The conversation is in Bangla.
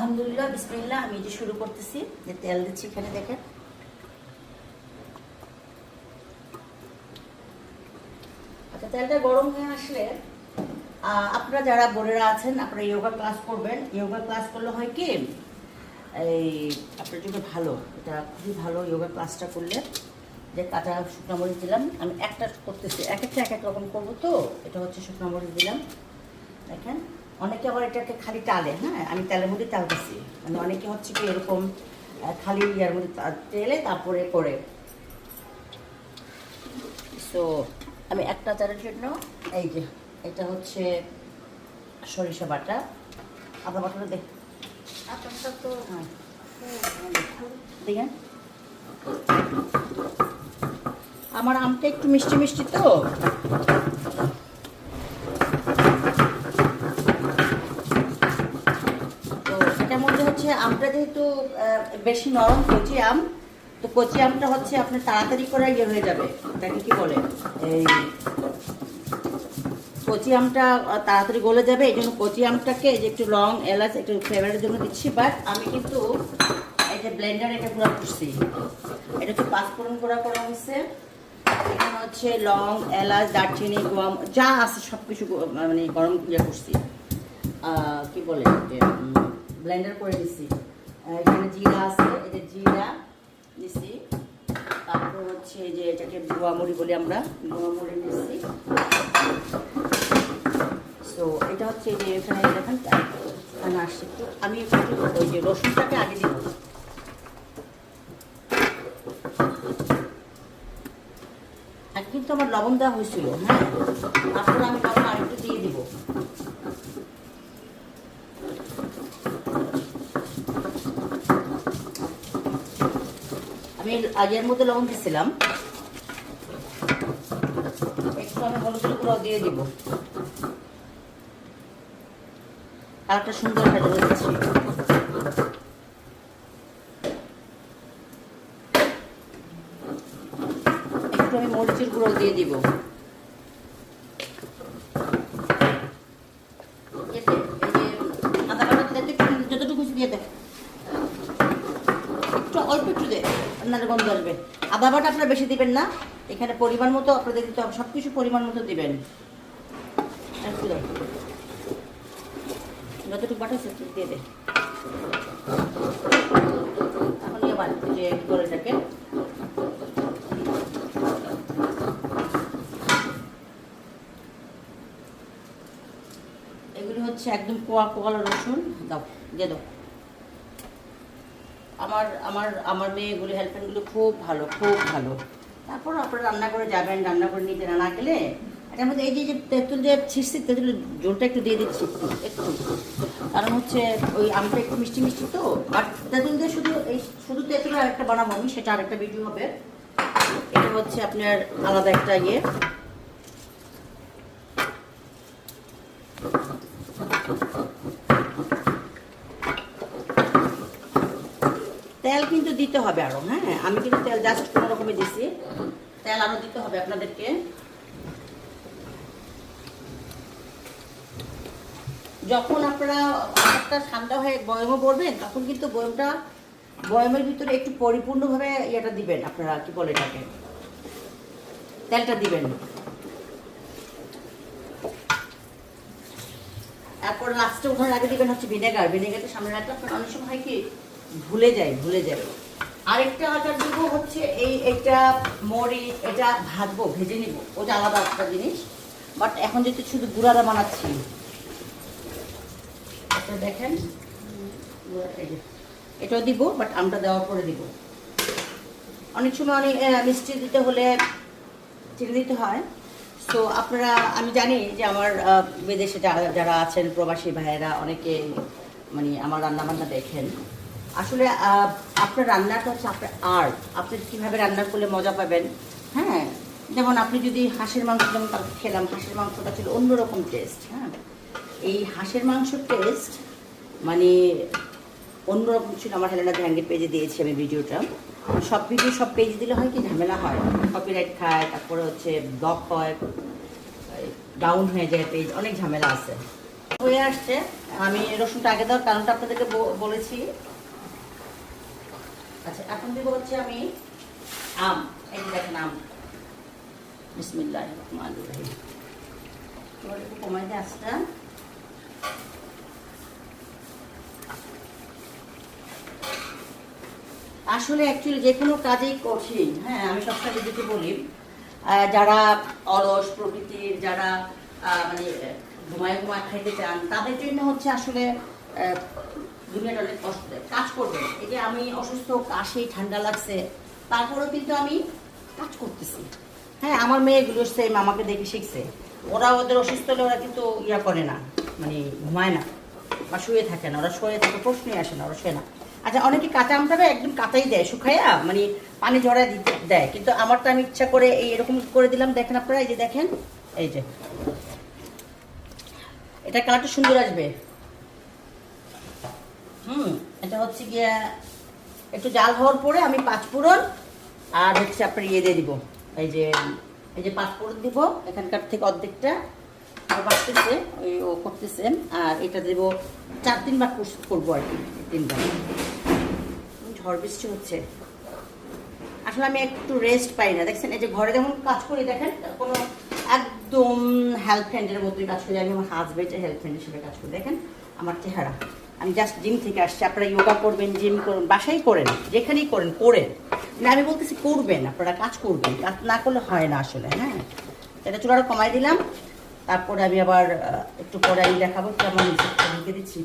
আলহামদুলিল্লাহ, বিসমিল্লাহ। আমি যে শুরু করতেছি, যে তেল দিচ্ছি এখানে দেখেন। আচ্ছা, তেলটা গরম হয়ে আসলে আপনারা যারা বোনেরা আছেন, আপনারা যোগা ক্লাস করবেন। যোগা ক্লাস করলে হয় কি, এই আপনার জন্য ভালো, এটা খুবই ভালো যোগা ক্লাসটা করলে। যে কাঁচা শুকনো মরিচ দিলাম, আমি একটা করতেছি, এক একটা এক এক রকম করবো, তো এটা হচ্ছে শুকনো মরিচ দিলাম দেখেন। অনেকে আবার এটাকে খালি টালে, হ্যাঁ, আমি তেলের মধ্যে টালতেছি, মানে অনেকে হচ্ছে কি এরকম খালি ইয়ার মধ্যে তেলে তারপরে করে। সো আমি একটা চারের জন্য এই যে এটা হচ্ছে সরিষা বাটা, আদা বাটাটা দেখ আপনারটা তো, হ্যাঁ দেখেন। আমার আমটা একটু মিষ্টি মিষ্টি, তো এটার মধ্যে হচ্ছে আমটা যেহেতু বেশি নরম, কচি আম, তো কচি আমটা হচ্ছে আপনার তাড়াতাড়ি করে ইয়ে হয়ে যাবে, এটাকে কি বলে, এই কচি আমটা তাড়াতাড়ি গলে যাবে। এই জন্য কচি আমটাকে যে একটু লং এলাচ একটু ফ্লেভারের জন্য দিচ্ছি। বাট আমি কিন্তু এই যে ব্লেন্ডার এটা গুঁড়া করছি, এটা হচ্ছে পাঁচফোড়ন গুঁড়া করা হয়েছে। এখানে হচ্ছে লং এলাচ দারচিনি গম যা আছে সব কিছু মানে গরম ইয়ে করছি, কি বলে ব্লেন্ডার করে দিচ্ছি। এখানে জিরা আছে, এই যে জিরা দিচ্ছি। তারপর হচ্ছে যে এটাকে গুয়ামুড়ি বলি আমরা, গুয়ামুড়ি দিচ্ছি। তো এটা হচ্ছে যে এখানে দেখেন এখানে আসছে একটু, আমি একটু ওই যে রসুনটাকে আগে দিব। আগে কিন্তু আমার লবণ দেওয়া হয়েছিল, হ্যাঁ, তারপরে আমি লবণ আরেকটু দিয়ে দিব। আমি আগের মধ্যে লবণ দিয়েছিলাম, একটু আমি হলুদের গুঁড়ো দিয়ে দিব, কালারটা সুন্দর ভেজে দিচ্ছি। একটু আমি মরিচের গুঁড়ো দিয়ে দিব, আদা বাটা যতটুকু দিয়ে দেয় একটু অল্প একটু দে, আপনার গন্ধ আসবে। আদা বাটা আপনারা বেশি দিবেন না, এখানে পরিমাণ মতো আপনাদের দিতে হবে, সব কিছু পরিমাণ মতো দিবেন। যতটুকু বাটা সেটুকু দিয়ে দে। এখন এবার যে কি বলে এটাকে, এগুলি হচ্ছে একদম কোয়া কোয়ালো রসুন, দাও দিয়ে দাও। আমার আমার আমার মেয়েগুলি হেল্পারগুলো খুব ভালো, খুব ভালো। তারপর আপনারা রান্না করে যাবেন, রান্না করে নিতে না গেলে এটার মধ্যে এই যে তেঁতুল যে ছিঁড়ছি, তেঁতুলের জলটা একটু দিয়ে দিচ্ছি একটু একটু, কারণ হচ্ছে ওই আমটা একটু মিষ্টি মিষ্টি, তো আর তেঁতুল দিয়ে শুধু তেঁতুল আরেকটা বানাবো আমি, সেটা আরেকটা ভিডিও হবে। এটা হচ্ছে আপনার আলাদা একটা ইয়ে। তেল কিন্তু দিতে হবে আরো, হ্যাঁ, আমি কিন্তু তেল জাস্ট কোনো রকমে দিছি, তেল আরো দিতে হবে আপনাদেরকে। যখন আপনারা একটা ঠান্ডা হয়ে বয়মে পড়বেন, তখন কিন্তু বয়মের ভিতরে একটু পরিপূর্ণভাবে ইয়েটা দিবেন, আপনারা কি বলে এটাকে, তেলটা দিবেন। তারপর লাস্টে ওখানে আগে দিবেন হচ্ছে ভিনেগার। ভিনেগারটা সামনে রাখলে আপনার অনেক সময় হয় কি ভুলে যায়। আরেকটা আচার দিব হচ্ছে এইটা মরিচ, এটা ভাজবো, ভেজে নিব, ওটা আলাদা একটা জিনিস। বাট এখন যেহেতু শুধু গুঁড়াটা বানাচ্ছি, এটা দেখেন এটাও দিব, বাট আমটা দেওয়ার পরে দিব। অনেক সময় অনেক মিষ্টি দিতে হলে চিনি দিতে হয়। তো আপনারা, আমি জানি যে আমার বিদেশে যারা আছেন প্রবাসী ভাইয়েরা অনেকে মানে আমার রান্নাবান্না দেখেন। আসলে আপনার রান্নাটা হচ্ছে আপনার আর্ট, আপনি কীভাবে রান্না করলে মজা পাবেন। হ্যাঁ, যেমন আপনি যদি হাঁসের মাংস, যেমন কালকে খেলাম, হাঁসের মাংসটা ছিল অন্যরকম টেস্ট। হ্যাঁ, এই হাঁসের মাংসের টেস্ট মানে অন্যরকম ছিল। আমার হেলেনা জাহাঙ্গীর পেজে দিয়েছি আমি ভিডিওটা। সব ভিডিও সব পেজে দিলে হয় কি ঝামেলা হয়, কপিরাইট খায়, তারপরে হচ্ছে ব্লক হয়, ডাউন হয়ে যায় পেজ, অনেক ঝামেলা আছে। হয়ে আসছে। আমি রসুনটা আগে দেওয়ার কারণটা আপনাদেরকে বলেছি। আচ্ছা, এখন দিব হচ্ছে আমি আম। এই যে দেখেন আম। বিসমিল্লাহির রহমানির রহিম। এবার একটু কমাই দিয়ে আঁচটা। আসলে অ্যাকচুয়ালি যে কোনো কাজেই কঠিন, হ্যাঁ, আমি সবসময় দিদিকে বলি যারা অলস প্রকৃতির, যারা মানে ঘুমায় ঘুমায় খাইতে চান, তাদের জন্য হচ্ছে আসলে দুনিয়াটা অনেক কষ্ট দেয়। কাজ করবে, এই যে আমি অসুস্থ, কাশি, ঠান্ডা লাগছে, তারপরেও কিন্তু আমি কাজ করতেছি। হ্যাঁ, আমার মেয়েগুলো সেম আমাকে দেখে শিখছে। ওরা ওদের অসুস্থ হলে ওরা কিন্তু ইয়া করে না, মানে ঘুমায় না বা শুয়ে থাকে না। ওরা শুয়ে থাকে, প্রশ্নই আসে না, ওরা শুয়ে না। আচ্ছা, অনেকে কাঁচা আমটাকে একদম কাঁচাই দেয়, শুকাইয়া মানে পানি ঝরায় দিতে দেয়, কিন্তু আমারটা আমি ইচ্ছা করে এই এরকম করে দিলাম। দেখেন আপনারা, এই যে দেখেন, এই যে এটা কালারটা সুন্দর আসবে। এটা হচ্ছে গিয়া একটু জাল হওয়ার পরে আমি পাঁচফোড়ন আর হচ্ছে আপনার ইয়ে দিয়ে দিব, এই যে পাঁচফোড়ন দিব এখানকার থেকে অর্ধেকটা বাড়তেছে, ওই ও করতেছেন। আর এটা দেব 4-3 বার করবো আর কি, 3 বার। ঝড় বৃষ্টি হচ্ছে, আসলে আমি একটু রেস্ট পাই না। দেখছেন, এই যে ঘরে যখন কাজ করি, দেখেন কোনো একদম হেল্প হ্যান্ডের মতোই কাজ করি। আমি আমার হাজবেন্ডের হেল্প হ্যান্ড হিসেবে কাজ করি। দেখেন আমার চেহারা, আমি জাস্ট জিম থেকে আসছি। আপনারা যোগা করবেন, জিম করবেন, বাসায় করেন, যেখানেই করেন করেন, না আমি বলতেছি করবেন, আপনারা কাজ করবেন, কাজ না করলে হয় না আসলে। হ্যাঁ, এটা চুলাটা কমাই দিলাম। তারপরে আমি আবার একটু পরে আমি দেখাবো কেমন ঢেকে দিচ্ছি।